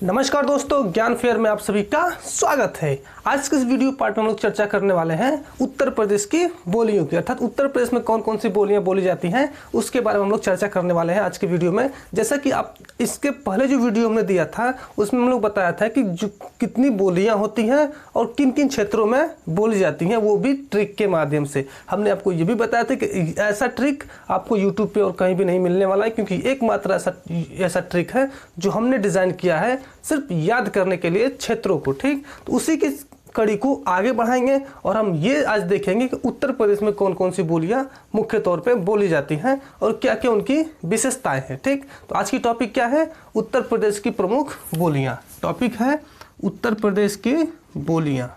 नमस्कार दोस्तों, ज्ञान फेयर में आप सभी का स्वागत है। आज के इस वीडियो पार्ट में हम लोग चर्चा करने वाले हैं उत्तर प्रदेश की बोलियों की, अर्थात उत्तर प्रदेश में कौन कौन सी बोलियां बोली जाती हैं उसके बारे में हम लोग चर्चा करने वाले हैं आज के वीडियो में। जैसा कि आप इसके पहले जो वीडियो हमने दिया था उसमें हम लोग बताया था कि जो कितनी बोलियाँ होती हैं और किन किन क्षेत्रों में बोली जाती हैं, वो भी ट्रिक के माध्यम से। हमने आपको ये भी बताया था कि ऐसा ट्रिक आपको यूट्यूब पर और कहीं भी नहीं मिलने वाला है, क्योंकि एकमात्र ऐसा ट्रिक है जो हमने डिज़ाइन किया है सिर्फ याद करने के लिए क्षेत्रों को। ठीक, तो उसी की कड़ी को आगे बढ़ाएंगे और हम ये आज देखेंगे कि उत्तर प्रदेश में कौन कौन सी बोलियां मुख्य तौर पे बोली जाती हैं और क्या क्या उनकी विशेषताएं हैं। ठीक, तो आज की टॉपिक क्या है? उत्तर प्रदेश की प्रमुख बोलियां। टॉपिक है उत्तर प्रदेश की बोलियां।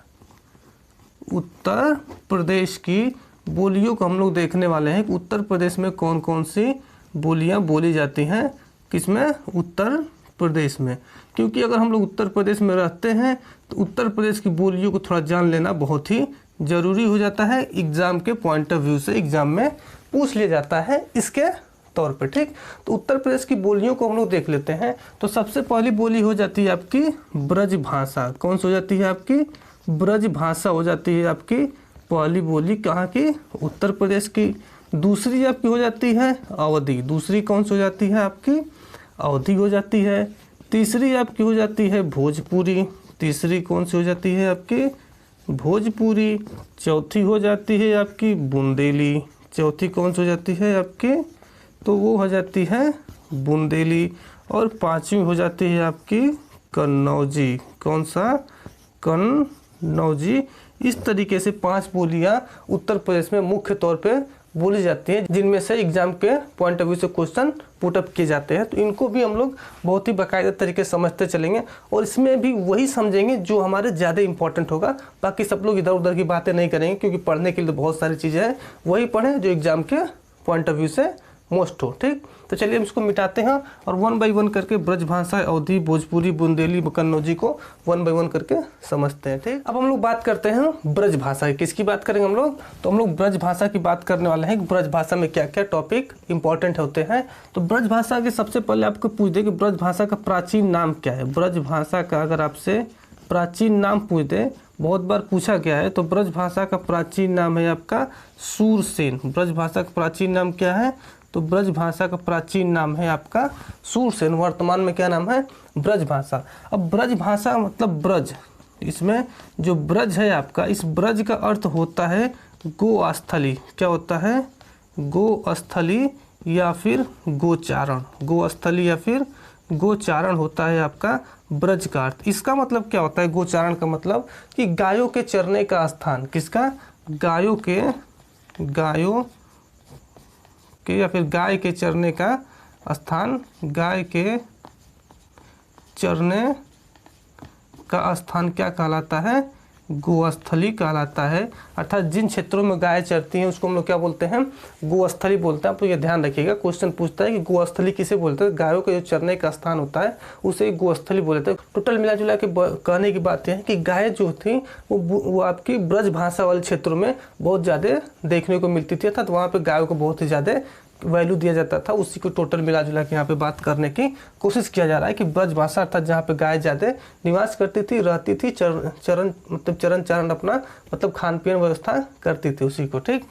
उत्तर प्रदेश की बोलियों को हम लोग देखने वाले हैं कि उत्तर प्रदेश में कौन कौन सी बोलियां बोली जाती हैं। किसमें? उत्तर प्रदेश में। क्योंकि अगर हम लोग उत्तर प्रदेश में रहते हैं तो उत्तर प्रदेश की बोलियों को थोड़ा जान लेना बहुत ही ज़रूरी हो जाता है। एग्ज़ाम के पॉइंट ऑफ व्यू से एग्ज़ाम में पूछ लिया जाता है इसके तौर पे। ठीक, तो उत्तर प्रदेश की बोलियों को हम लोग देख लेते हैं। तो सबसे पहली बोली हो जाती है आपकी ब्रज भाषा। कौन सी हो जाती है आपकी? ब्रज भाषा हो जाती है आपकी पहली बोली। कहाँ की? उत्तर प्रदेश की। दूसरी आपकी हो जाती है अवधी। दूसरी कौन सी हो जाती है आपकी? अवधी हो जाती है। तीसरी आपकी हो जाती है भोजपुरी। तीसरी कौन सी हो जाती है आपकी? भोजपुरी। चौथी हो जाती है आपकी बुंदेली। चौथी कौन सी हो जाती है आपकी? तो वो हो जाती है बुंदेली। और पांचवी हो जाती है आपकी कन्नौजी। कौन सा? कन्नौजी। इस तरीके से 5 बोलियां उत्तर प्रदेश में मुख्य तौर पे बोली जाती हैं, जिनमें से एग्जाम के पॉइंट ऑफ व्यू से क्वेश्चन पुटअप किए जाते हैं। तो इनको भी हम लोग बहुत ही बाकायदा तरीके से समझते चलेंगे और इसमें भी वही समझेंगे जो हमारे ज़्यादा इंपॉर्टेंट होगा। बाकी सब लोग इधर उधर की बातें नहीं करेंगे, क्योंकि पढ़ने के लिए तो बहुत सारी चीज़ें हैं। वही पढ़ें जो एग्जाम के पॉइंट ऑफ व्यू से मोस्ट हो। ठीक, तो चलिए हम इसको मिटाते हैं और 1 बाई 1 करके ब्रज भाषा, अवधी, भोजपुरी, बुंदेली, कन्नौजी को 1 बाई 1 करके समझते हैं। ठीक, अब हम लोग बात करते हैं ब्रज भाषा की। किसकी बात करेंगे हम लोग? तो हम लोग ब्रज भाषा की बात करने वाले हैं कि ब्रज भाषा में क्या क्या टॉपिक इंपॉर्टेंट होते हैं। तो ब्रज भाषा के सबसे पहले आपको पूछ दे कि ब्रज भाषा का प्राचीन नाम क्या है। ब्रज भाषा का अगर आपसे प्राचीन नाम पूछ दे, बहुत बार पूछा गया है, तो ब्रज भाषा का प्राचीन नाम है आपका सूरसेन। ब्रज भाषा का प्राचीन नाम क्या है? तो ब्रज भाषा का प्राचीन नाम है आपका सूरसेन। वर्तमान में क्या नाम है? ब्रज भाषा। अब ब्रज भाषा मतलब ब्रज, इसमें जो ब्रज है आपका, इस ब्रज का अर्थ होता है गोस्थली। क्या होता है? गोस्थली या फिर गोचारण। गोस्थली या फिर गोचारण होता है आपका ब्रज का अर्थ। इसका मतलब क्या होता है? गोचारण का मतलब कि गायों के चरने का स्थान। किसका? गायों के या फिर गाय के चरने का स्थान। गाय के चरने का स्थान क्या कहलाता है? गोस्थली कहलाता है। अर्थात जिन क्षेत्रों में गाय चरती हैं उसको हम लोग क्या बोलते हैं? गोस्थली बोलते हैं। आप तो ये ध्यान रखिएगा, क्वेश्चन पूछता है कि गोस्थली किसे बोलते हैं? गायों के जो चरने का स्थान होता है उसे गोस्थली बोलते हैं। टोटल मिला जुला के कहने की बात यह है कि गाय जो थी वो आपकी ब्रज भाषा वाले क्षेत्रों में बहुत ज़्यादा देखने को मिलती थी, अर्थात वहाँ पर गायों को बहुत ही ज़्यादा वैल्यू दिया जाता था। उसी को टोटल मिला जुला के यहाँ पे बात करने की कोशिश किया जा रहा है कि ब्रज भाषा अर्थात जहाँ पे गाय ज़्यादा निवास करती थी, रहती थी, चरण चारण अपना मतलब खान पीन व्यवस्था करती थी उसी को। ठीक,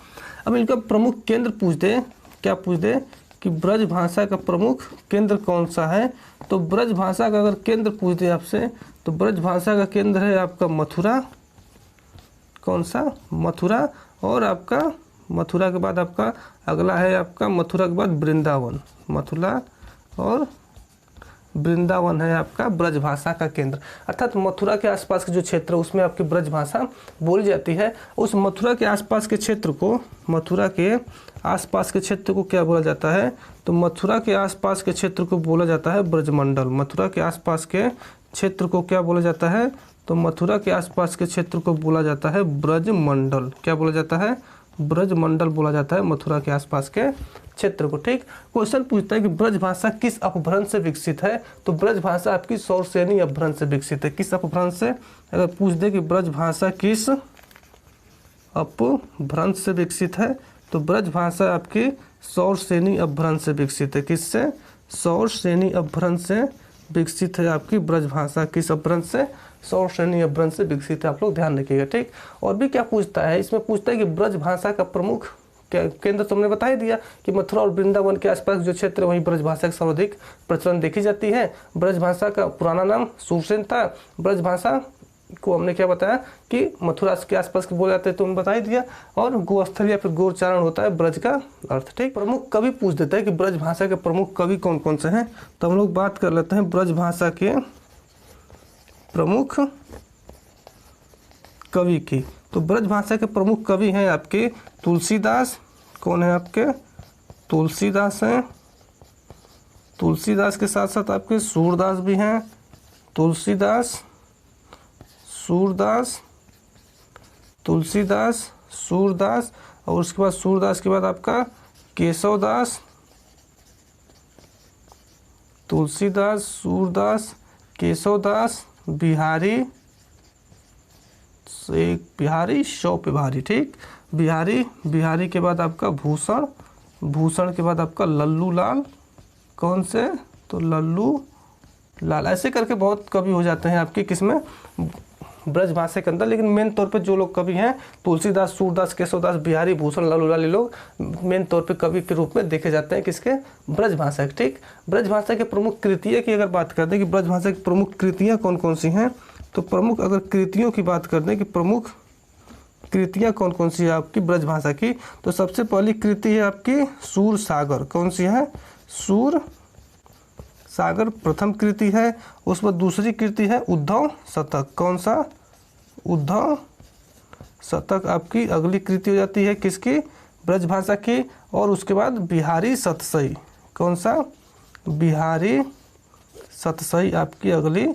अब इनका प्रमुख केंद्र पूछ दे, क्या पूछ दे कि ब्रज भाषा का प्रमुख केंद्र कौन सा है? तो ब्रज भाषा का अगर केंद्र पूछ दे आपसे, तो ब्रज भाषा का केंद्र है आपका मथुरा। कौन सा? मथुरा। और आपका मथुरा के बाद आपका अगला है आपका मथुरा के बाद वृंदावन। मथुरा और वृंदावन है आपका ब्रज भाषा का केंद्र। अर्थात मथुरा के आसपास के जो क्षेत्र उसमें आपकी ब्रज भाषा बोली जाती है। उस मथुरा के आसपास के क्षेत्र को, मथुरा के आसपास के क्षेत्र को क्या बोला जाता है? तो मथुरा के आसपास के क्षेत्र को बोला जाता है ब्रजमंडल। मथुरा के आसपास के क्षेत्र को क्या बोला जाता है? तो मथुरा के आसपास के क्षेत्र को बोला जाता है ब्रजमंडल। क्या बोला जाता है? ब्रजमंडल बोला जाता है मथुरा के आसपास के क्षेत्र को। ठीक, क्वेश्चन पूछता है कि ब्रज भाषा किस अपभ्रंश से विकसित है? तो ब्रज भाषा आपकी सौरसेनी अपभ्रंश से विकसित है। किस अपभ्रंश से? अगर पूछ दे कि ब्रज भाषा किस अपभ्रंश से विकसित है, तो ब्रज भाषा आपकी सौरसेनी अपभ्रंश से विकसित है। किससे? सौरसेनी अपभ्रंश से विकसित है आपकी ब्रज भाषा किस अपभ्रंश से? सौर श्रेणी अपभ्रंश से विकसित है, आप लोग ध्यान रखिएगा, ठीक। और भी क्या पूछता है इसमें, पूछता है कि ब्रज भाषा का प्रमुख केंद्र तुमने बता ही दिया कि मथुरा और वृंदावन के आसपास जो क्षेत्र है वहीं ब्रज भाषा का सर्वाधिक प्रचलन देखी जाती है। ब्रज भाषा का पुराना नाम शूरसेन था। ब्रज भाषा को हमने क्या बताया कि मथुरा के आसपास के बोले जाते हैं, तुमने बता ही दिया। और गोस्थल या फिर गोचारण होता है ब्रज का अर्थ, ठीक। प्रमुख कवि पूछ देता है कि ब्रज भाषा के प्रमुख कवि कौन कौन से हैं, तो हम लोग बात कर लेते हैं ब्रज भाषा के प्रमुख कवि की। तो ब्रज भाषा के प्रमुख कवि हैं आपके तुलसीदास। कौन है आपके? तुलसीदास हैं। तुलसीदास के साथ साथ आपके सूरदास भी हैं। तुलसीदास, सूरदास, तुलसीदास, सूरदास, और उसके बाद सूरदास के बाद आपका केशवदास। तुलसीदास, सूरदास, केशवदास, बिहारी, एक बिहारी, शव पे भारी, ठीक। बिहारी, बिहारी के बाद आपका भूषण, भूषण के बाद आपका लल्लू लाल। कौन से? तो लल्लू लाल। ऐसे करके बहुत कवि हो जाते हैं आपके किसमें? ब्रज भाषा के अंदर। लेकिन मेन तौर पे जो लोग कवि हैं तुलसीदास, सूरदास, केशवदास, बिहारी, भूषण, लल्लू लाल, ये लोग मेन तौर पे कवि के रूप में देखे जाते हैं किसके? ब्रज भाषा के, ठीक। ब्रज भाषा के प्रमुख कृतियाँ की अगर बात करते हैं कि ब्रज भाषा की प्रमुख कृतियाँ कौन कौन सी हैं, तो प्रमुख अगर कृतियों की बात करते हैं कि प्रमुख कृतियाँ कौन कौन सी है आपकी ब्रज भाषा की, तो सबसे पहली कृति है आपकी सूर सागर। कौन सी है? सूर सागर प्रथम कृति है। उस पर दूसरी कृति है उद्धव शतक। कौन सा? उद्धव शतक आपकी अगली कृति हो जाती है किसकी? ब्रज भाषा की। और उसके बाद बिहारी सतसई। कौन सा? बिहारी सतसई आपकी अगली,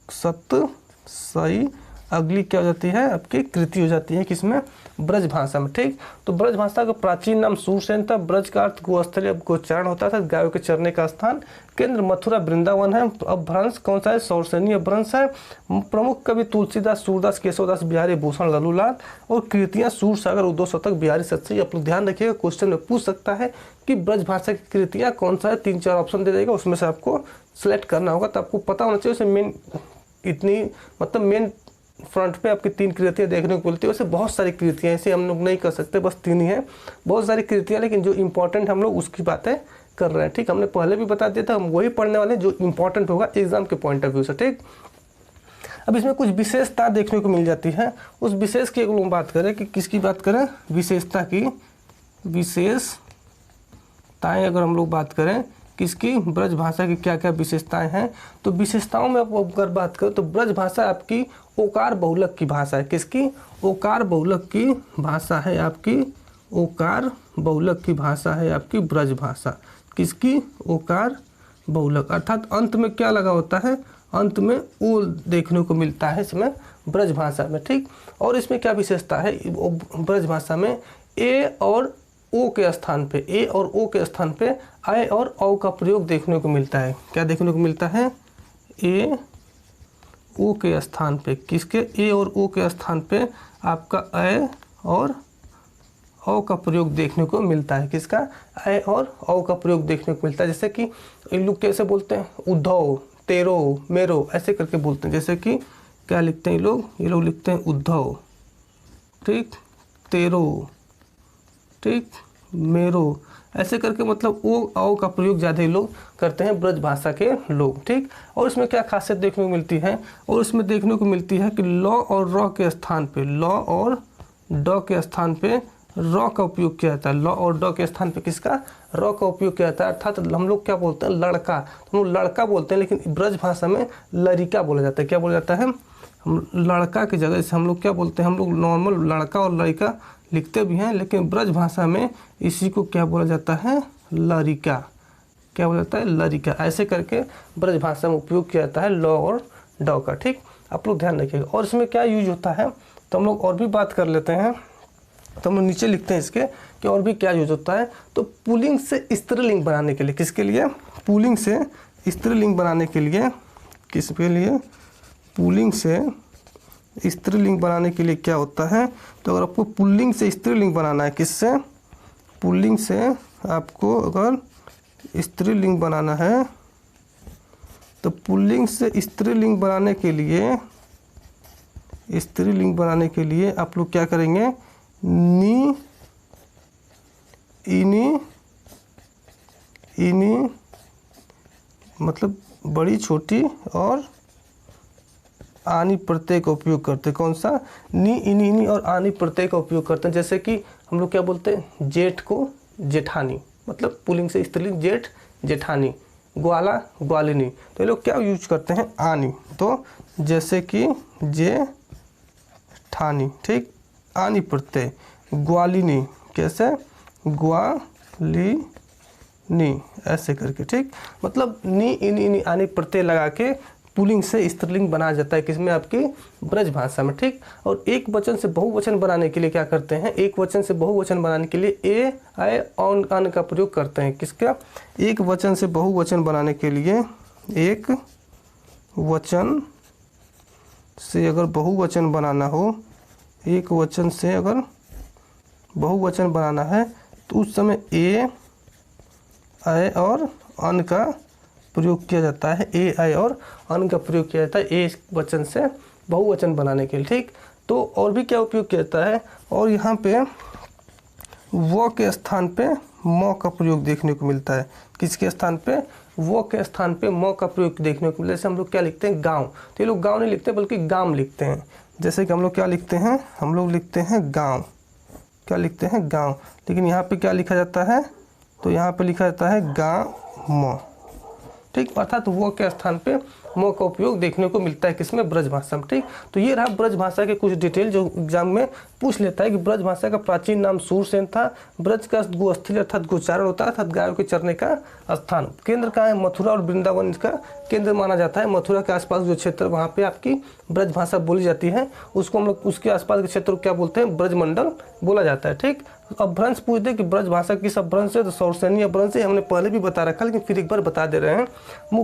सतसई अगली क्या हो जाती है आपकी कृति हो जाती है किसमें? ब्रज भाषा में, ठीक। तो ब्रज भाषा का प्राचीन नाम सूरसेन था। ब्रज का अर्थ गोस्थल या गोचारण होता था, गायों के चरने का स्थान। केंद्र मथुरा वृंदावन है। अपभ्रंश कौन सा है? सौरसेनी अपभ्रंश है। प्रमुख कवि तुलसीदास, सूरदास, केशवदास, बिहारी, भूषण, लल्लू लाल। और कृतियाँ सूर सागर, उद्धव शतक, बिहारी सतसई। आप लोग ध्यान रखिएगा, क्वेश्चन में पूछ सकता है कि ब्रज भाषा की कृतियाँ कौन सा है। 3-4 ऑप्शन दे देगा, उसमें से आपको सेलेक्ट करना होगा। तो आपको पता होना चाहिए उसे मेन इतनी मतलब मेन फ्रंट पे आपकी 3 कृतियाँ देखने को मिलती है। वैसे बहुत सारी कृतियाँ ऐसे हम लोग नहीं कर सकते, बस 3 ही हैं। बहुत सारी कृतियाँ, लेकिन जो इंपॉर्टेंट हम लोग उसकी बातें कर रहे हैं, ठीक। हमने पहले भी बता दिया था, हम वही पढ़ने वाले जो इंपॉर्टेंट होगा एग्जाम के पॉइंट ऑफ व्यू से, ठीक। अब इसमें कुछ विशेषता देखने को मिल जाती है। उस विशेष की अगर हम बात करें कि किसकी बात करें? विशेषता की। विशेषताएँ अगर हम लोग बात करें किसकी? ब्रज भाषा की क्या क्या विशेषताएं हैं, तो विशेषताओं में अगर बात करें तो ब्रज भाषा आपकी ओकार बहुलक की भाषा है। किसकी? ओकार बहुलक की भाषा है आपकी। ओकार बहुलक की भाषा है आपकी ब्रज भाषा। किसकी? ओकार बहुलक, अर्थात अंत में क्या लगा होता है? अंत में ओ देखने को मिलता है इसमें ब्रज भाषा में, ठीक। और इसमें क्या विशेषता है ब्रज भाषा में? ए और ओ के स्थान पे, ए और ओ के स्थान पे आय और औ का प्रयोग देखने को मिलता है। क्या देखने को मिलता है? ए ओ के स्थान पे। किसके? ए और ओ के स्थान पे आपका अय और औ का प्रयोग देखने को मिलता है। किसका? अय और औ का प्रयोग देखने को मिलता है। जैसे कि इन लोग कैसे बोलते हैं? उद्धव, तेरो, मेरो, ऐसे करके बोलते हैं। जैसे कि क्या लिखते हैं ये लोग लिखते हैं उद्धव, ठीक, तेरो, ठीक, मेरो, ऐसे करके मतलब ओ औ का प्रयोग ज़्यादा ही लोग करते हैं ब्रज भाषा के लोग, ठीक। और इसमें क्या खासियत देखने को मिलती है? और इसमें देखने को मिलती है कि ल और र के स्थान पे, ल और ड के स्थान पे र का उपयोग किया जाता है। ल और ड के स्थान पे किसका? र का उपयोग किया जाता है। अर्थात हम लोग क्या बोलते हैं? लड़का। तो हम लोग लड़का बोलते हैं, लेकिन ब्रज भाषा में लड़िका बोला जाता है। क्या बोला जाता है? हम लड़का की जगह से हम लोग क्या बोलते हैं? हम लोग नॉर्मल लड़का और लड़का लिखते भी हैं, लेकिन ब्रज भाषा में इसी को क्या बोला जाता है? लड़िका। क्या बोला जाता है? लड़िका। ऐसे करके ब्रज भाषा में उपयोग किया जाता है ल और ड का, ठीक। आप लोग ध्यान रखिएगा। और इसमें क्या यूज होता है, तो हम लोग और भी बात कर लेते हैं। तो हम लोग नीचे लिखते हैं इसके कि और भी क्या यूज होता है। तो पुल्लिंग से स्त्रीलिंग बनाने के लिए, किसके लिए? पुल्लिंग से स्त्रीलिंग बनाने के लिए, किसके लिए? पुल्लिंग से स्त्रीलिंग बनाने के लिए क्या होता है? तो अगर आपको पुल्लिंग से स्त्रीलिंग बनाना है, किससे? पुल्लिंग से आपको अगर स्त्रीलिंग बनाना है तो पुल्लिंग से स्त्रीलिंग बनाने के लिए आप लोग क्या करेंगे, नी, इनी, इनी मतलब बड़ी छोटी और आनी प्रत्यय का उपयोग करते हैं। कौन सा, नी, इनी, इनी और आनी प्रत्यय का उपयोग करते हैं। जैसे कि हम लोग क्या बोलते हैं, जेठ को जेठानी, मतलब पुल्लिंग से स्त्रीलिंग जेठ जेठानी, ग्वाला ग्वालिनी, तो ये लोग क्या यूज करते हैं, आनी। तो जैसे कि जेठानी, ठीक, आनी प्रत्यय। ग्वालिनी कैसे, ग्वालिनी ऐसे करके, ठीक, मतलब नी, इन, इनी, आनी प्रत्यय लगा के पुल्लिंग से स्त्रीलिंग बनाया जाता है, किसमें, आपकी ब्रज भाषा में, ठीक। और एक वचन से बहुवचन बनाने के लिए क्या करते हैं, एक वचन से बहुवचन बनाने के लिए ए, आय, औन, अन का प्रयोग करते हैं। किसका, एक वचन से बहुवचन बनाने के लिए, एक वचन से अगर बहुवचन बनाना हो, एक वचन से अगर बहुवचन बनाना है तो उस समय ए, आय और अन का प्रयोग किया जाता है। ए, आय और अन का प्रयोग किया जाता है ए वचन से बहुवचन बनाने के लिए, ठीक। तो और भी क्या उपयोग किया जाता है, और यहाँ पे व के स्थान पे म का प्रयोग देखने को मिलता है। किसके स्थान पे, वो के स्थान पे म का प्रयोग देखने को मिलता है। जैसे हम लोग क्या लिखते हैं, गांव, तो ये लोग गांव नहीं लिखते बल्कि गाम लिखते हैं। जैसे कि हम लोग क्या लिखते हैं, हम लोग लिखते हैं गांव, क्या लिखते हैं, गांव, लेकिन यहाँ पे क्या लिखा जाता है, तो यहाँ पे लिखा जाता है गाम, ठीक, अर्थात वो के स्थान पे मो का उपयोग देखने को मिलता है, किसमें, ब्रज भाषा में, ठीक। तो ये रहा ब्रज भाषा के कुछ डिटेल जो एग्जाम में पूछ लेता है कि ब्रज भाषा का प्राचीन नाम सूरसेन था। ब्रज का गोस्थली अर्थात गोचारण होता है, अर्थात गायों के चरने का स्थान। केंद्र का है मथुरा और वृंदावन इसका केंद्र माना जाता है। मथुरा के आसपास जो क्षेत्र, वहाँ पे आपकी ब्रज भाषा बोली जाती है, उसको हम लोग उसके आसपास के क्षेत्र को क्या बोलते हैं, ब्रजमंडल बोला जाता है, ठीक। अपभ्रंश पूछते कि ब्रज भाषा किस अपभ्रंश है, तो सौरसेनी अपभ्रंश है, हमने पहले भी बता रखा, लेकिन फिर एक बार बता दे रहे हैं।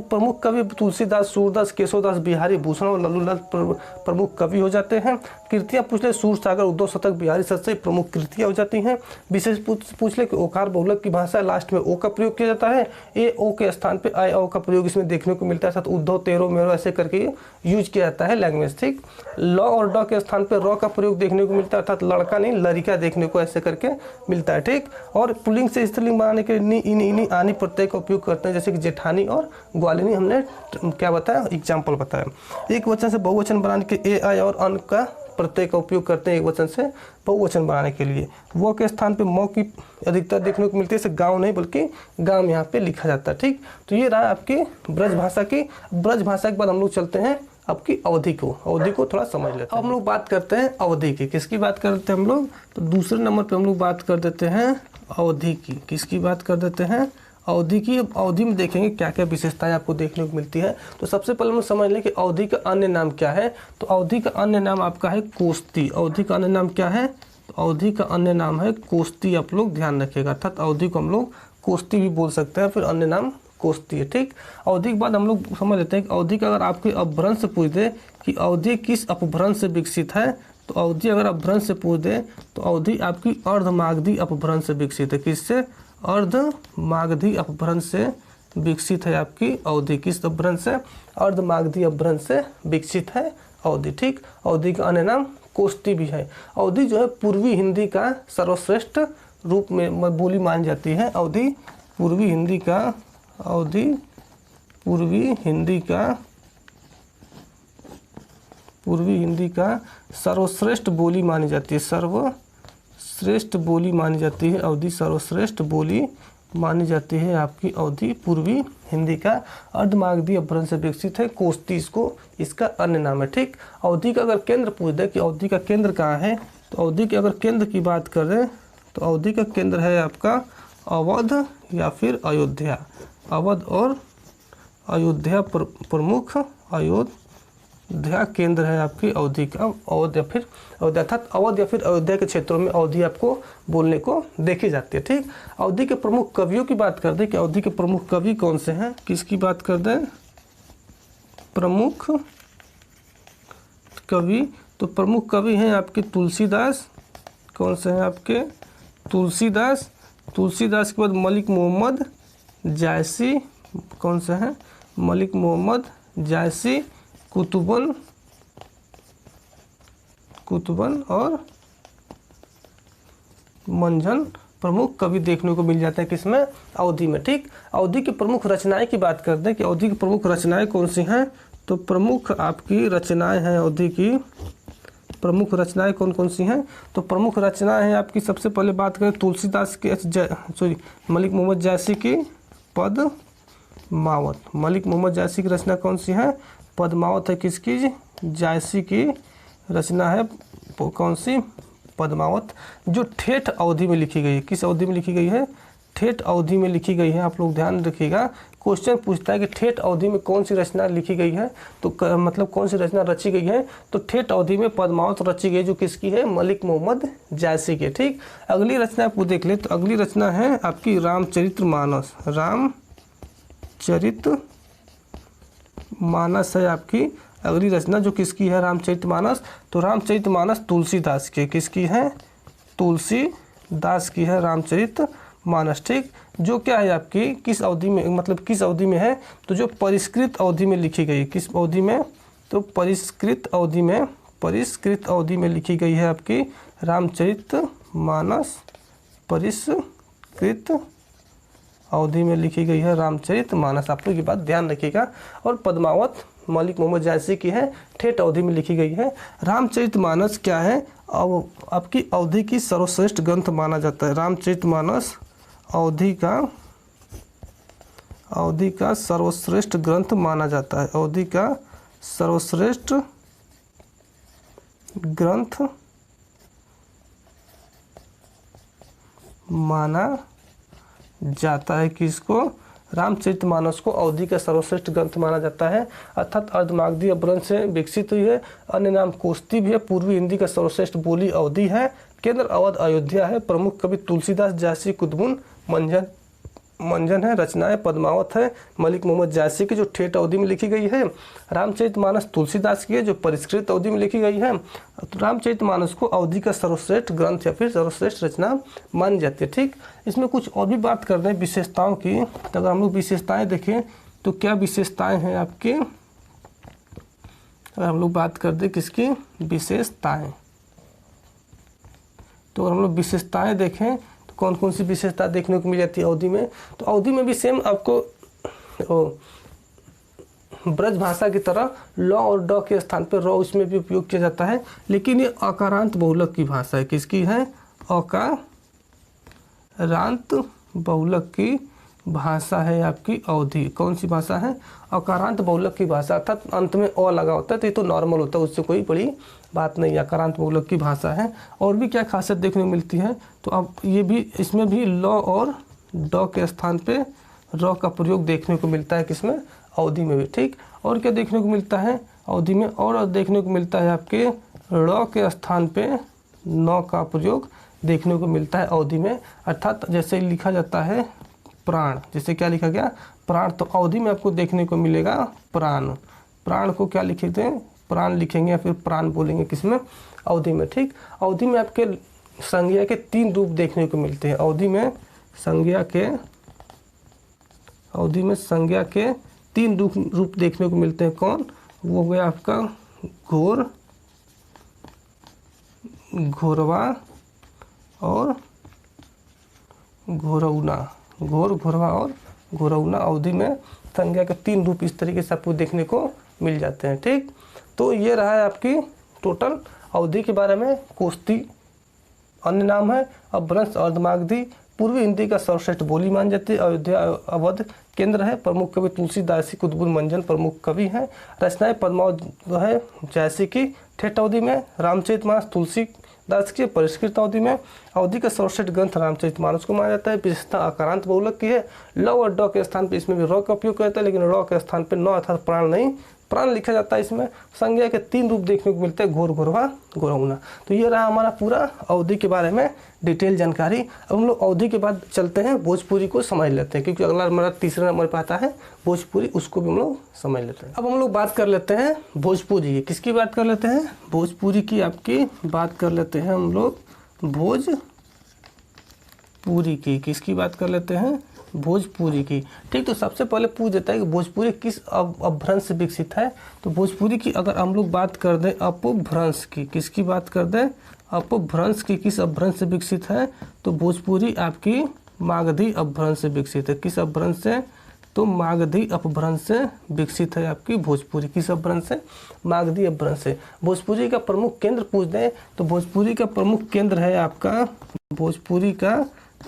प्रमुख कवि तुलसीदास, सूरदास, केशवदास, बिहारी भूषण और लल्लूलाल प्रमुख कवि हो जाते हैं। कृतियाँ पूछ ले, सूरसागर, उद्धव शतक, बिहारी सत्सई प्रमुख कृतियाँ हो जाती हैं। विशेष पूछ ले कि ओकार बहुलक की भाषा, लास्ट में ओ का प्रयोग किया जाता है। ए ओ के स्थान पे आय ओ का प्रयोग इसमें देखने को मिलता है, साथ उद्धव, तेरो, मेरो ऐसे करके यूज किया जाता है लैंग्वेज, ठीक। ल और ड के स्थान पे र का प्रयोग देखने को मिलता है, अर्थात लड़का नहीं लड़िका देखने को ऐसे करके मिलता है, ठीक। और पुल्लिंग से स्त्रीलिंग बनाने के लिए नी, इन, इनी, आनी प्रत्यय का उपयोग करते हैं, जैसे कि जेठानी और ग्वालिनी हमने क्या बताया, एग्जाम्पल बताया। एक वचन से बहुवचन बनाने के ए, आय और अन का प्रत्यय का उपयोग करते हैं एक वचन से बहुवचन बनाने के लिए। वो के स्थान पे मौ की अधिकता देखने को मिलती है, इसे गांव नहीं बल्कि गांव यहाँ पे लिखा जाता है, ठीक। तो ये रहा आपकी ब्रज भाषा की। ब्रज भाषा के बाद हम लोग चलते हैं आपकी अवधि को थोड़ा समझ लेते हैं। अब हम लोग बात करते हैं अवधि की। किसकी बात करते हैं हम लोग, तो दूसरे नंबर पे हम लोग बात कर देते हैं अवधि की। किसकी बात कर देते हैं, अवधि की। अब अवधि में देखेंगे क्या क्या विशेषताएं आपको देखने को मिलती है। तो सबसे पहले हम समझ लें कि अवधि का अन्य नाम क्या है। तो अवधि का अन्य नाम आपका है कोष्ती। अवधि का अन्य नाम क्या है, तो अवधि का अन्य नाम है कोष्ती। आप लोग ध्यान रखिएगा, अर्थात अवधि को हम लोग कोष्ती भी बोल सकते हैं, फिर अन्य नाम कोष्ती है, ठीक। अवधि के बाद हम लोग समझ लेते हैं कि अवधि का अगर आपके अपभ्रंश से पूछ दे कि अवधि किस अपभ्रंश से विकसित है, तो अवधि अगर अपभ्रंश से पूछ दे तो अवधि आपकी अर्धमागधी अपभ्रंश से विकसित है। किससे, अर्धमागधी अपभ्रंश से विकसित है आपकी अवधि। किस अपभ्रंश से, अर्धमागधी अपभ्रंश से विकसित है अवधि, ठीक। अवधि का अन्य नाम कोष्टी भी है। अवधि जो है पूर्वी हिंदी का सर्वश्रेष्ठ रूप में बोली मानी जाती है। अवधि पूर्वी हिंदी का, अवधि पूर्वी हिंदी का सर्वश्रेष्ठ बोली मानी जाती है। सर्वश्रेष्ठ बोली मानी जाती है अवधि, सर्वश्रेष्ठ बोली मानी जाती है आपकी अवधि पूर्वी हिंदी का। अर्धमागधी अपभ्रंश से विकसित है। कोष्टी इसका अन्य नाम है, ठीक। अवधि का अगर केंद्र पूछ दे कि अवधि का केंद्र कहाँ है, तो अवधि के अगर केंद्र की बात करें तो अवधि का केंद्र है आपका अवध या फिर अयोध्या। अवध और अयोध्या प्रमुख, अयोध्या केंद्र है आपकी अवधि का। अवध या फिर अयोध्या, अर्थात अवध या फिर अयोध्या के क्षेत्रों में अवधि आपको बोलने को देखी जाती है, ठीक। अवधि के प्रमुख कवियों की बात कर दें कि अवधि के प्रमुख कवि कौन से हैं, किसकी बात कर दें, प्रमुख कवि। तो प्रमुख कवि हैं आपके तुलसीदास। कौन से हैं आपके, तुलसीदास। तुलसीदास के बाद मलिक मोहम्मद जायसी। कौन से हैं, मलिक मोहम्मद जायसी, कुतुबन और मंझन प्रमुख कवि देखने को मिल जाते हैं किसमें, अवधि में। ठीक, अवधि की प्रमुख रचनाएं की बात करते हैं कि अवधि की प्रमुख रचनाएं कौन सी हैं। तो प्रमुख आपकी रचनाएं हैं अवधि की, प्रमुख रचनाएं कौन कौन सी हैं। तो प्रमुख रचनाएं हैं आपकी, सबसे पहले बात करें तुलसीदास की मलिक मोहम्मद जायसी की पद्मावत। मलिक मोहम्मद जायसी की रचना कौन सी है, पद्मावत है। किसकी, जायसी की रचना है कौन सी, पद्मावत, जो ठेठ अवधि में लिखी गई है। किस अवधि में लिखी गई है, ठेठ अवधि में लिखी गई है। आप लोग ध्यान रखिएगा, क्वेश्चन पूछता है कि ठेठ अवधि में कौन सी रचना लिखी गई है, तो मतलब कौन सी रचना रची गई है। तो ठेठ अवधि में पद्मावत रची गई, जो किसकी है, मलिक मोहम्मद जायसी की। ठीक, अगली रचना आपको देख ले, तो अगली रचना है आपकी रामचरितमानस। रामचरितमानस है आपकी अगली रचना, जो किसकी है, रामचरितमानस। तो रामचरितमानस तुलसीदास की, किसकी है, तुलसीदास की है रामचरितमानस। ठीक, जो क्या है आपकी, किस अवधि में, मतलब किस अवधि में है, तो जो परिष्कृत अवधि में लिखी गई। किस अवधि में, तो परिष्कृत अवधि में लिखी गई है आपकी रामचरितमानस, परिष्कृत अवधि में लिखी गई है रामचरितमानस। आप लोग ये बात ध्यान रखिएगा। और पद्मावत मलिक मोहम्मद जायसी की है, ठेठ अवधि में लिखी गई है। रामचरितमानस क्या है, अब आपकी अवधि की सर्वश्रेष्ठ ग्रंथ माना जाता है। रामचरितमानस अवधि का सर्वश्रेष्ठ ग्रंथ माना जाता है। अवधि का सर्वश्रेष्ठ ग्रंथ माना जाता है। किसको, रामचरितमानस को अवधि का सर्वश्रेष्ठ ग्रंथ माना जाता है। अर्थात अर्धमागधी अपभ्रंश से विकसित हुई है। अन्य नाम कोष्ठी भी है। पूर्वी हिंदी का सर्वश्रेष्ठ बोली अवधि है। केंद्र अवध अयोध्या है। प्रमुख कवि तुलसीदास, जायसी, कुतुबुन, मंझन है। रचनाएं पद्मावत है मलिक मोहम्मद जायसी की, जो ठेठ अवधि में लिखी गई है। रामचरितमानस तुलसीदास की है, जो परिष्कृत अवधि में लिखी गई है। तो रामचरितमानस को अवधि का सर्वश्रेष्ठ ग्रंथ या फिर सर्वश्रेष्ठ रचना मानी जाती है। ठीक, इसमें कुछ और भी बात कर रहे हैं विशेषताओं की। तो अगर हम लोग विशेषताएं देखें तो क्या विशेषताएं हैं आपकी, अगर हम लोग बात कर दें किसकी, विशेषताएं, तो अगर हम लोग विशेषताएं देखें तो कौन कौन सी विशेषता देखने को मिल जाती है अवधि में। तो अवधि में भी सेम आपको ब्रज भाषा की तरह ल और ड के स्थान पर र इसमें भी उपयोग किया जाता है, लेकिन ये अकारांत बहुलक की भाषा है। किसकी है, अकारांत बहुलक की भाषा है आपकी अवधि। कौन सी भाषा है, अकारांत बहुलक की भाषा, अर्थात अंत में अ लगा होता है, तो ये तो नॉर्मल होता है, उससे कोई बड़ी बात नहीं है। अकारांत बहुलक की भाषा है। और भी क्या खासियत देखने को मिलती है, तो अब ये भी, इसमें भी ल और ड के स्थान पे र का प्रयोग देखने को मिलता है। किसमें, अवधि में भी। ठीक, और क्या देखने को मिलता है अवधि में, और देखने को मिलता है आपके ड़ के स्थान पे न का प्रयोग देखने को मिलता है अवधि में। अर्थात जैसे लिखा जाता है प्राण, जैसे क्या लिखा गया, प्राण, तो अवधि में आपको देखने को मिलेगा प्राण। प्राण को क्या लिखते हैं, प्राण लिखेंगे या फिर प्राण बोलेंगे किसमें, अवधि में। ठीक, अवधि में आपके संज्ञा के 3 रूप देखने को मिलते हैं। अवधि में संज्ञा के 3 रूप देखने को मिलते हैं। कौन, वो हो गया आपका घोर, घोरवा और घोरौना। घोर, घोरवा और घोरौना अवधि में संज्ञा के 3 रूप इस तरीके से आपको देखने को मिल जाते हैं। ठीक, तो ये रहा है आपकी टोटल अवधि के बारे में। कोष्ठी अन्य नाम है, अपभ्रंश अर्धमागधी, पूर्वी हिंदी का सर्वश्रेष्ठ बोली मान जाती है। अयोध्या अवध केंद्र है। प्रमुख कवि तुलसीदास, कुतुबुन, मंझन प्रमुख कवि हैं। रचनाएं पद्मावत है जायसी की, ठेठ अवधि में। रामचरितमानस तुलसीदास की, परिष्कृत अवधि में। अवधि का सर्वश्रेष्ठ ग्रंथ रामचरितमानस को माना जाता है। विशेषता अकारांत बहुलक की है। ल और ड के स्थान पर इसमें भी र का उपयोग किया जाता है, लेकिन र के स्थान पर न अर्थात प्राण नहीं, प्राण लिखा जाता है। इसमें संज्ञा के 3 रूप देखने को मिलते हैं, घोर, घोरवा, घोरौना। तो ये रहा हमारा पूरा अवधि के बारे में डिटेल जानकारी। अब हम लोग अवधि के बाद चलते हैं भोजपुरी को समझ लेते हैं, क्योंकि अगला हमारा तीसरा नंबर पर आता है भोजपुरी, उसको भी हम लोग समझ लेते हैं। अब हम लोग बात कर लेते हैं भोजपुरी की। किसकी बात कर लेते हैं, भोजपुरी की आपकी बात कर लेते हैं हम लोग, भोजपुरी की। किसकी बात कर लेते हैं, भोजपुरी की। ठीक, तो सबसे पहले पूछ देता है कि भोजपुरी किस अपभ्रंश से विकसित है। तो भोजपुरी की अगर हम लोग बात कर दें अपभ्रंश की, किसकी बात कर दें, अपभ्रंश की, किस अपभ्रंश से विकसित है, तो भोजपुरी आपकी मागधी अपभ्रंश से विकसित है। किस अपभ्रंश से, तो मागधी अपभ्रंश से विकसित है आपकी भोजपुरी। किस अपभ्रंश से, मागधी अपभ्रंश से। भोजपुरी का प्रमुख केंद्र पूछ दें तो भोजपुरी का प्रमुख केंद्र है आपका, भोजपुरी का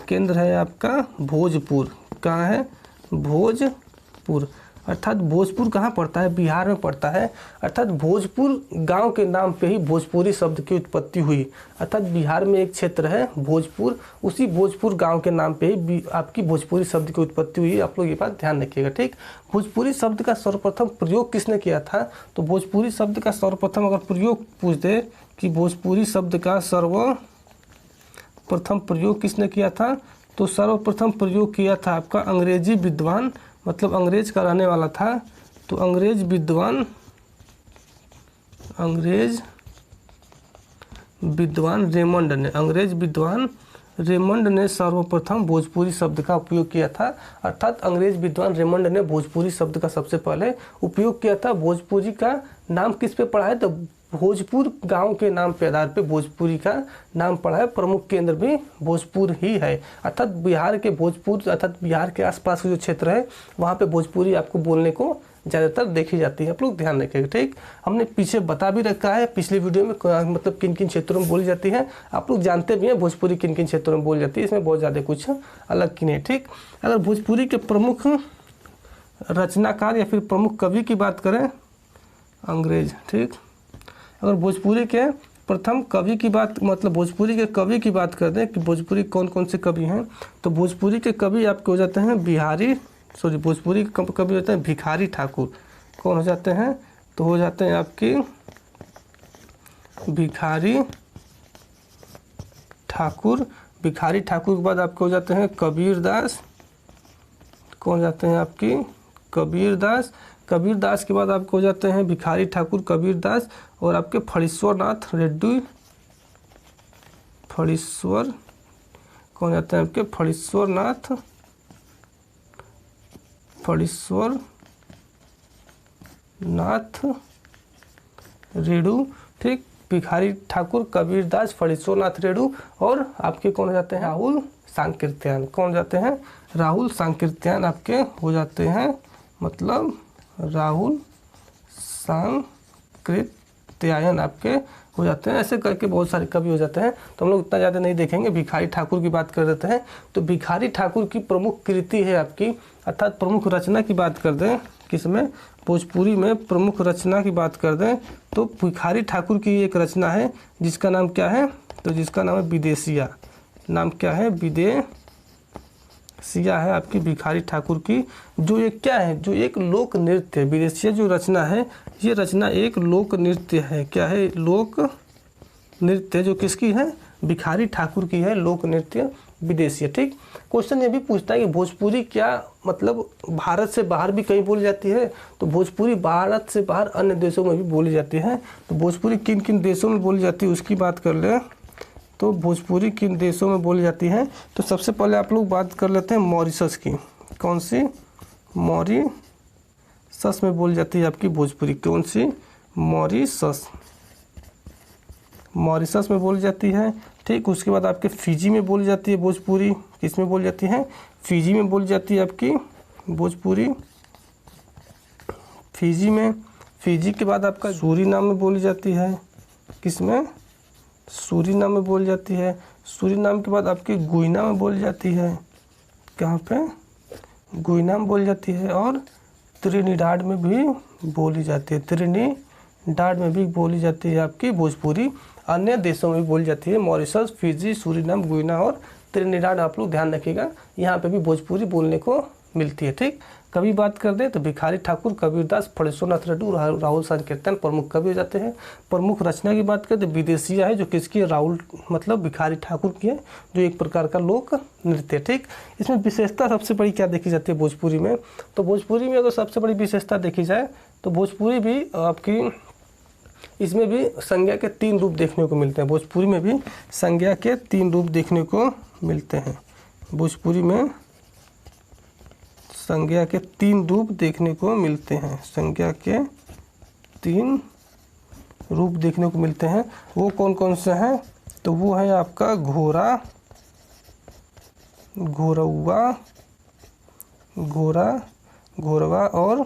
केंद्र है आपका भोजपुर। कहाँ है, भोजपुर। अर्थात भोजपुर कहाँ पड़ता है, बिहार में पड़ता है। अर्थात भोजपुर गांव के नाम पे ही भोजपुरी शब्द की उत्पत्ति हुई। अर्थात बिहार में एक क्षेत्र है भोजपुर, उसी भोजपुर गांव के नाम पे ही आपकी भोजपुरी शब्द की उत्पत्ति हुई। आप लोग ये बात ध्यान रखिएगा। ठीक, भोजपुरी शब्द का सर्वप्रथम प्रयोग किसने किया था, तो भोजपुरी शब्द का सर्वप्रथम अगर प्रयोग पूछ दे कि भोजपुरी शब्द का सर्वप्रथम प्रयोग किसने किया था, तो सर्वप्रथम प्रयोग किया था आपका अंग्रेजी विद्वान, मतलब अंग्रेज का रहने वाला था। तो अंग्रेज विद्वान रेमंड ने, अंग्रेज विद्वान रेमंड ने सर्वप्रथम भोजपुरी शब्द का उपयोग किया था। अर्थात अंग्रेज विद्वान रेमंड ने भोजपुरी शब्द का सबसे पहले उपयोग किया था। भोजपुरी का नाम किस पे पड़ा है, तो भोजपुर गांव के नाम के आधार पे भोजपुरी का नाम पड़ा है। प्रमुख केंद्र भी भोजपुर ही है। अर्थात बिहार के भोजपुर, अर्थात बिहार के आसपास के जो क्षेत्र है वहाँ पे भोजपुरी आपको बोलने को ज़्यादातर देखी जाती है। आप लोग ध्यान रखिएगा। ठीक, हमने पीछे बता भी रखा है पिछली वीडियो में, मतलब किन किन क्षेत्रों में बोली जाती है। आप लोग जानते भी हैं भोजपुरी किन किन क्षेत्रों में बोली जाती है, इसमें बहुत ज़्यादा कुछ अलग की नहीं। ठीक, अगर भोजपुरी के प्रमुख रचनाकार या फिर प्रमुख कवि की बात करें, अंग्रेज। ठीक, अगर भोजपुरी के प्रथम कवि की बात, मतलब भोजपुरी के कवि की बात कर दें कि भोजपुरी कौन कौन से कवि हैं, तो भोजपुरी के कवि आपके हो जाते हैं भोजपुरी के कवि होते हैं भिखारी ठाकुर। कौन हो जाते हैं, तो हो जाते हैं आपके भिखारी ठाकुर। भिखारी ठाकुर के बाद आपके हो जाते हैं कबीर दास। कौन हो जाते हैं आपकी, कबीर दास। कबीर दास के बाद आपको हो जाते हैं भिखारी ठाकुर, कबीर दास, और आपके फणीश्वर नाथ रेड्डी। फणीश्वर, कौन जाते हैं आपके फणीश्वर नाथ रेडू। ठीक, भिखारी ठाकुर, कबीर दास, फणीश्वर नाथ रेडू, और आपके कौन हो जाते हैं, राहुल सांकृत्यायन। कौन जाते हैं, राहुल सांकृत्यायन आपके हो जाते हैं, मतलब राहुल सांकृत्यायन आपके हो जाते हैं। ऐसे करके बहुत सारे कवि हो जाते हैं, तो हम लोग इतना ज़्यादा नहीं देखेंगे। भिखारी ठाकुर की बात कर देते हैं। तो भिखारी ठाकुर की प्रमुख कृति है आपकी, अर्थात प्रमुख रचना की बात कर दें, किसमें, भोजपुरी में प्रमुख रचना की बात कर दें तो भिखारी ठाकुर की एक रचना है जिसका नाम क्या है, तो जिसका नाम है विदेशिया। नाम क्या है, विदेशिया है आपकी भिखारी ठाकुर की, जो एक क्या है, जो एक लोक नृत्य है। विदेशिया जो रचना है, ये रचना एक लोक नृत्य है। क्या है, लोक नृत्य, जो किसकी है, भिखारी ठाकुर की है, लोक नृत्य विदेशिया। ठीक, क्वेश्चन ये भी पूछता है कि भोजपुरी क्या मतलब भारत से बाहर भी कहीं बोली जाती है, तो भोजपुरी भारत से बाहर अन्य देशों में भी बोली जाती है। तो भोजपुरी किन किन देशों में बोली जाती है उसकी बात कर ले, तो भोजपुरी किन देशों में बोली जाती है, तो सबसे पहले आप लोग बात कर लेते हैं मॉरिशस की। कौन सी, मॉरिशस में बोली जाती है आपकी भोजपुरी। कौन सी, मॉरिशस में बोली जाती है। ठीक, उसके बाद आपके फिजी में बोली जाती है भोजपुरी। किस में बोली जाती है, फिजी में बोली जाती है आपकी भोजपुरी, फिजी में। फिजी के बाद आपका सूरीनाम में बोली जाती है। किस में, सूरीनाम में बोली जाती है। सूरीनाम के बाद आपकी गुइना में बोली जाती है। कहाँ पे, गुइना में बोली जाती है, और त्रिनिडाद में भी बोली जाती है। त्रिनिडाद में भी बोली जाती है आपकी भोजपुरी। अन्य देशों में भी बोली जाती है, मॉरिशस, फिजी, सूरीनाम, गुइना और त्रिनिडाद। आप लोग ध्यान रखिएगा, यहाँ पे भी भोजपुरी बोलने को मिलती है। ठीक, कवि बात कर दे तो भिखारी ठाकुर, कबीरदास, फणीश्वर नाथ रेड्डी, राहुल सांकृत्यायन प्रमुख कवि हो जाते हैं। प्रमुख रचना की बात करें तो विदेशिया है, जो किसकी, राहुल मतलब भिखारी ठाकुर की है, जो एक प्रकार का लोक नृत्य। ठीक, इसमें विशेषता सबसे बड़ी क्या देखी जाती है भोजपुरी में, तो भोजपुरी में अगर सबसे बड़ी विशेषता देखी जाए तो भोजपुरी भी आपकी, इसमें भी संज्ञा के 3 रूप देखने को मिलते हैं। भोजपुरी में भी संज्ञा के 3 रूप देखने को मिलते हैं। भोजपुरी में संज्ञा के 3 रूप देखने को मिलते हैं। संज्ञा के 3 रूप देखने को मिलते हैं। वो कौन कौन से हैं? तो वो है आपका घोड़ा, घोरौआ, घोड़ा, घोरवा और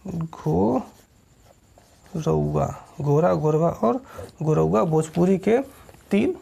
घोरौआ। घोड़ा, घोरवा और घोरौआ भोजपुरी के 3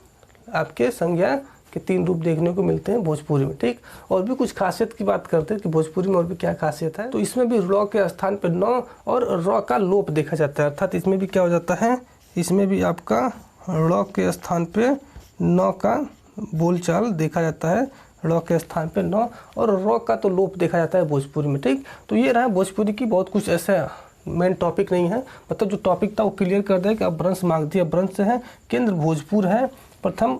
आपके संज्ञा के 3 रूप देखने को मिलते हैं भोजपुरी में। ठीक, और भी कुछ खासियत की बात करते हैं कि भोजपुरी में और भी क्या खासियत है। तो इसमें भी र के स्थान पर न और र का लोप देखा जाता है, अर्थात इसमें भी क्या हो जाता है, इसमें भी आपका र के स्थान पे न का बोलचाल देखा जाता है, र के स्थान पे न, और र का तो लोप देखा जाता है भोजपुरी में। ठीक, तो ये रहा भोजपुरी की, बहुत कुछ ऐसा मेन टॉपिक नहीं है, मतलब जो टॉपिक था वो क्लियर कर दे कि अपभ्रंश मागधी अपभ्रंश है, केंद्र भोजपुर है। प्रथम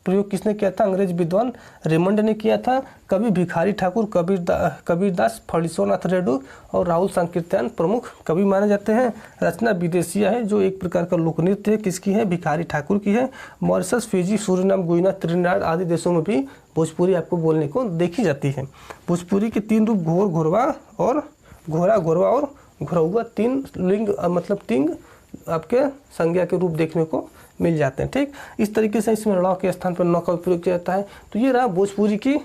प्रयोग किसने किया था? अंग्रेज विद्वान रेमंड ने किया था। कवि भिखारी ठाकुर, कबीरदास, फणीश्वरनाथ रेड्डी और राहुल सांकृत्यायन प्रमुख कवि माने जाते हैं। रचना विदेशिया है, जो एक प्रकार का लोक नृत्य है, किसकी है? भिखारी ठाकुर की है। मॉरिशस, फिजी, सूरीनाम, गुइना, त्रिनिदाद आदि देशों में भी भोजपुरी आपको बोलने को देखी जाती है। भोजपुरी के 3 रूप घोर, घोरवा और घोड़ा, घोरवा और घोरौआ 3 लिंग मतलब 3 आपके संज्ञा के रूप देखने को मिल जाते हैं। ठीक, इस तरीके से इसमें ड़ के स्थान पर न का उपयोग किया जाता है। तो ये रहा भोजपुरी की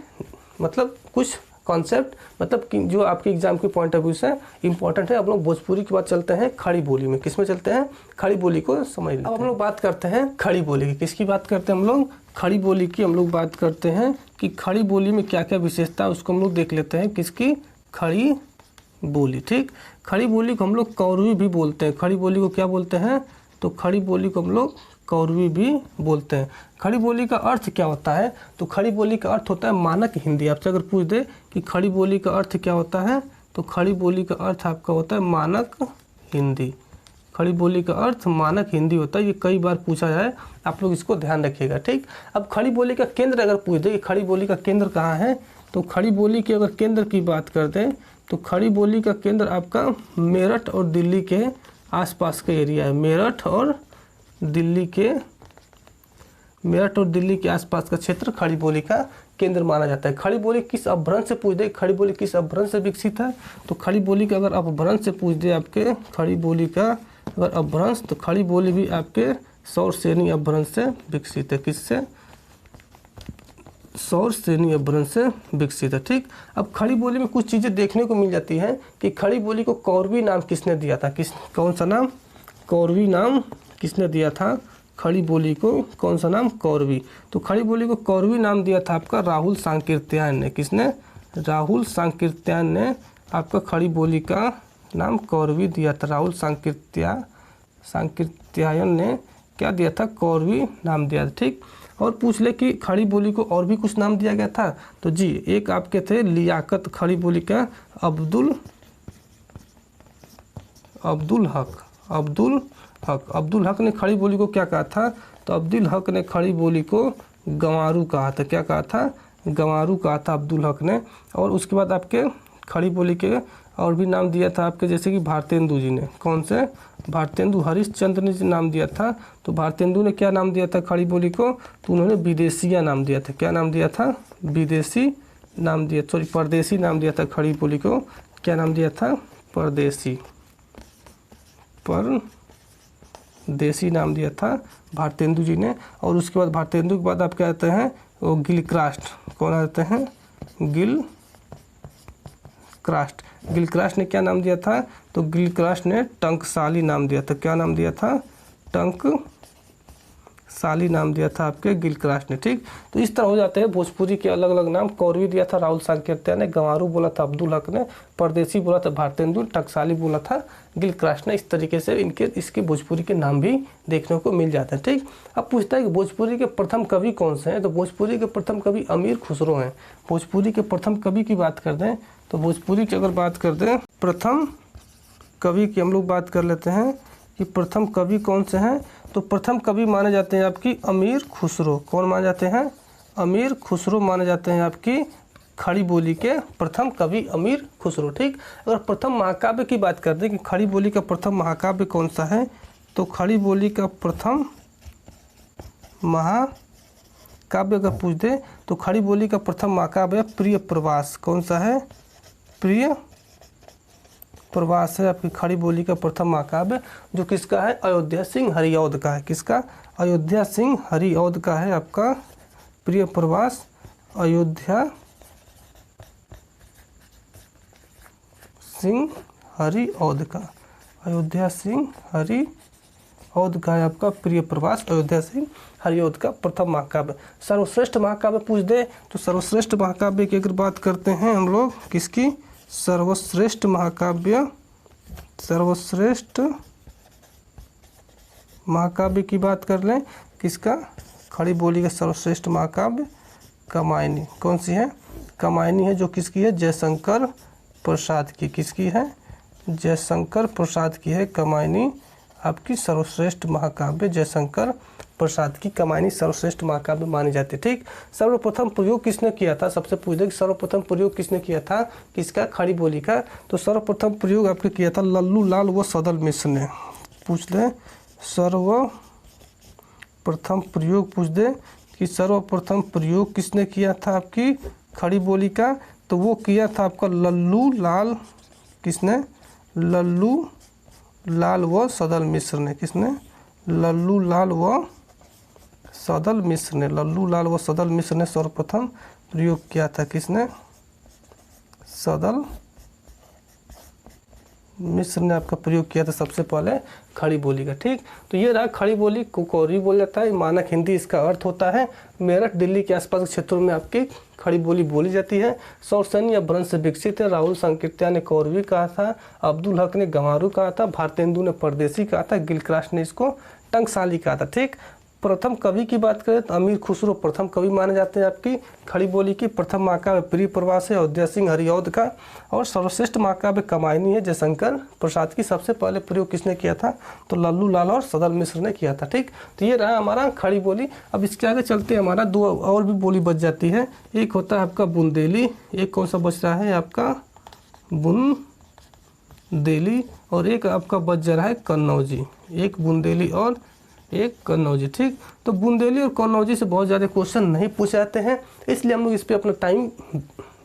मतलब कुछ कॉन्सेप्ट, मतलब कि जो आपके एग्जाम के पॉइंट ऑफ व्यू से इंपॉर्टेंट है। अब लोग भोजपुरी की बात चलते हैं खड़ी बोली में। किस में चलते हैं? खड़ी बोली को समझ लेते हैं। अब हम लोग बात करते हैं खड़ी बोली की। किसकी बात करते हैं हम लोग? खड़ी बोली की हम लोग बात करते हैं कि खड़ी बोली में क्या क्या विशेषता है उसको हम लोग देख लेते हैं। किसकी? खड़ी बोली। ठीक, खड़ी बोली को हम लोग कौरवी भी बोलते हैं। खड़ी बोली को क्या बोलते हैं? तो खड़ी बोली को हम लोग कौरवी भी बोलते हैं। खड़ी बोली का अर्थ क्या होता है? तो खड़ी बोली का अर्थ होता है मानक हिंदी। आपसे अगर पूछ दे कि खड़ी बोली का अर्थ क्या होता है, तो खड़ी बोली का अर्थ आपका होता है मानक हिंदी। खड़ी बोली का अर्थ मानक हिंदी होता है। ये कई बार पूछा जाए, आप लोग इसको ध्यान रखिएगा। ठीक, अब खड़ी बोली का केंद्र अगर पूछ दे कि खड़ी बोली का केंद्र कहाँ है, तो खड़ी बोली के अगर केंद्र की बात कर दें तो खड़ी बोली का केंद्र आपका मेरठ और दिल्ली के आसपास का एरिया है। मेरठ और दिल्ली के आसपास का क्षेत्र खड़ी बोली का केंद्र माना जाता है। खड़ी बोली किस अपभ्रंश से पूछ दे, खड़ी बोली किस अपभ्रंश से विकसित है, तो खड़ी बोली का अगर अपभ्रंश से पूछ दे आपके खड़ी बोली का अगर अपभ्रंश, तो खड़ी बोली भी आपके सौर श्रेणी अपभ्रंश से विकसित है। किससे? सौर श्रेणी अपभ्रंश से विकसित है। ठीक, अब खड़ी बोली में कुछ चीज़ें देखने को मिल जाती हैं कि खड़ी बोली को कौरवी नाम किसने दिया था? कौन सा नाम? कौरवी नाम किसने दिया था? खड़ी बोली को कौन सा नाम? कौरवी। तो खड़ी बोली को कौरवी नाम दिया था आपका राहुल सांकृत्यायन ने। किसने? राहुल सांकृत्यायन ने आपका खड़ी बोली का नाम कौरवी दिया था। राहुल सांकृत्यायन ने क्या दिया था? कौरवी नाम दिया था। ठीक, और पूछ ले कि खड़ी बोली को और भी कुछ नाम दिया गया था, तो जी एक आपके थे लियाकत, खड़ी बोली का अब्दुल हक ने खड़ी बोली को क्या कहा था? तो अब्दुल हक ने खड़ी बोली को गंवारू कहा था। क्या कहा था? गंवारू कहा था अब्दुल हक ने। और उसके बाद आपके खड़ी बोली के और भी नाम दिया था आपके, जैसे कि भारतेंदु जी ने। कौन से? भारतेंदु हरिश्चंद्र ने नाम दिया था। तो भारतेंदु ने क्या नाम दिया था खड़ी बोली को? तो उन्होंने विदेशिया नाम दिया था। क्या नाम दिया था? परदेसी नाम दिया था खड़ी बोली को। क्या नाम दिया था? परदेसी नाम दिया था भारतेंदु जी ने। और उसके बाद भारतेंदु के बाद आप क्या आते हैं? वो गिलक्रास्ट। कौन आते हैं? गिलक्रास्ट ने क्या नाम दिया था? तो गिलक्रास्ट ने टंकसाली नाम दिया था। क्या नाम दिया था? टंकसाली नाम दिया था आपके गिलक्रास्ट ने। ठीक, तो इस तरह हो जाते हैं भोजपुरी के अलग अलग नाम। कौरवी दिया था राहुल सांकृत्यायन ने, गंवारू बोला था अब्दुल हक ने, परदेसी बोला था भारतेंदु, टंकसाली बोला था गिलक्रास्ट ने। इस तरीके से इसके भोजपुरी के नाम भी देखने को मिल जाते हैं। ठीक, अब पूछता है कि भोजपुरी के प्रथम कवि कौन से हैं? तो भोजपुरी के प्रथम कवि अमीर खुसरो हैं। भोजपुरी के प्रथम कवि की बात कर दें तो भोजपुरी की अगर बात कर दें प्रथम कवि की हम लोग बात कर लेते हैं कि प्रथम कवि कौन से हैं। तो प्रथम कवि माने जाते हैं आपकी अमीर खुसरो। कौन माने जाते हैं? अमीर खुसरो माने जाते हैं आपकी खड़ी बोली के प्रथम कवि अमीर खुसरो। ठीक, अगर प्रथम महाकाव्य की बात करते हैं कि खड़ी बोली का प्रथम महाकाव्य कौन सा है, तो खड़ी बोली का प्रथम महाकाव्य अगर पूछ दे तो खड़ी बोली का प्रथम महाकाव्य प्रिय प्रवास। कौन सा है? प्रिय प्रवास है आपकी खड़ी बोली का प्रथम महाकाव्य, जो किसका है? अयोध्या सिंह हरिऔध का है। किसका? अयोध्या सिंह हरिऔध का है आपका प्रिय प्रवास। अयोध्या सिंह हरिऔध का, अयोध्या सिंह हरिऔध का है आपका प्रिय प्रवास, अयोध्या सिंह हरिऔध का प्रथम महाकाव्य। सर्वश्रेष्ठ महाकाव्य पूछ दे तो सर्वश्रेष्ठ महाकाव्य की अगर बात करते हैं हम लोग, किसकी? सर्वश्रेष्ठ महाकाव्य, सर्वश्रेष्ठ महाकाव्य की बात कर लें, किसका? खड़ी बोली का सर्वश्रेष्ठ महाकाव्य कामायनी। कौन सी है? कामायनी है, जो किसकी है? जयशंकर प्रसाद की। किसकी है? जयशंकर प्रसाद की है कामायनी आपकी सर्वश्रेष्ठ महाकाव्य। जयशंकर प्रसाद की कामायनी सर्वश्रेष्ठ महाकाव्य मानी जाती है। ठीक, सर्वप्रथम प्रयोग किसने किया था? सबसे पूछ दे कि सर्वप्रथम प्रयोग किसने किया था? किसका? खड़ी बोली का। तो सर्वप्रथम प्रयोग आपने किया था लल्लू लाल व सदल मिश्र ने। पूछ ले सर्वप्रथम प्रयोग, पूछ दे कि सर्वप्रथम प्रयोग किसने किया था आपकी खड़ी बोली का? तो वो किया था आपका लल्लू लाल। किसने? लल्लू लाल व सदल मिश्र ने। किसने? लल्लू लाल व सदल मिश्र ने। लल्लू लाल व सदल मिश्र ने सर्वप्रथम प्रयोग किया था। किसने? सदल मिश्र ने आपका प्रयोग किया था सबसे पहले खड़ी बोली का। ठीक, तो ये रहा खड़ी बोली को कौरवी बोल जाता है, मानक हिंदी इसका अर्थ होता है। मेरठ दिल्ली के आसपास के क्षेत्रों में आपकी खड़ी बोली बोली जाती है। सौरसेनी अपभ्रंश से विकसित है। राहुल सांकृत्या ने कौरवी कहा था, अब्दुल हक ने गंवारू कहा था, भारतेंदु ने परदेसी कहा था, गिलक्रास्ट ने इसको टंकसाली कहा था। ठीक, प्रथम कवि की बात करें तो अमीर खुसरो प्रथम कवि माने जाते हैं आपकी खड़ी बोली की। प्रथम महाकाव्य प्रिय प्रवास है अयोध्या सिंह हरिऔध का, और सर्वश्रेष्ठ महाकाव्य कामायनी है जयशंकर प्रसाद की। सबसे पहले प्रयोग किसने किया था? तो लल्लू लाल और सदल मिश्र ने किया था। ठीक, तो ये रहा हमारा खड़ी बोली। अब इसके आगे चलते हमारा दो और भी बोली बच जाती है। एक होता है आपका बुंदेली, एक कौन सा बच रहा है आपका? बुंदेली, और एक आपका बच जा रहा है कन्नौजी। एक बुंदेली और एक कन्नौजी। ठीक, तो बुंदेली और कन्नौजी से बहुत ज़्यादा क्वेश्चन नहीं पूछे जाते हैं, इसलिए हम लोग इस पर अपना टाइम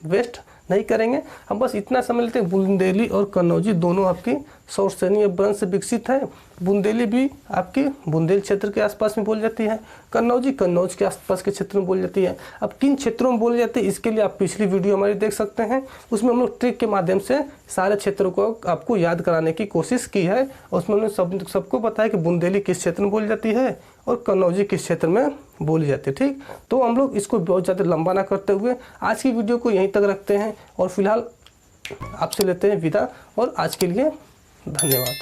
वेस्ट नहीं करेंगे। हम बस इतना समझ लेते हैं बुंदेली और कन्नौजी दोनों आपकी सौरसेनी अपभ्रंश से विकसित है। बुंदेली भी आपकी बुंदेल क्षेत्र के आसपास में बोली जाती है, कन्नौजी कन्नौज के आसपास के क्षेत्र में बोली जाती है। अब किन क्षेत्रों में बोली जाती है इसके लिए आप पिछली वीडियो हमारी देख सकते हैं, उसमें हम लोग ट्रिक के माध्यम से सारे क्षेत्रों को आपको याद कराने की कोशिश की है। उसमें हमने सबको बताया कि बुंदेली किस क्षेत्र में बोली जाती है और कन्नौजी किस क्षेत्र में बोली जाती है। ठीक, तो हम लोग इसको बहुत ज़्यादा लंबा ना करते हुए आज की वीडियो को यहीं तक रखते हैं और फिलहाल आपसे लेते हैं विदा, और आज के लिए धन्यवाद।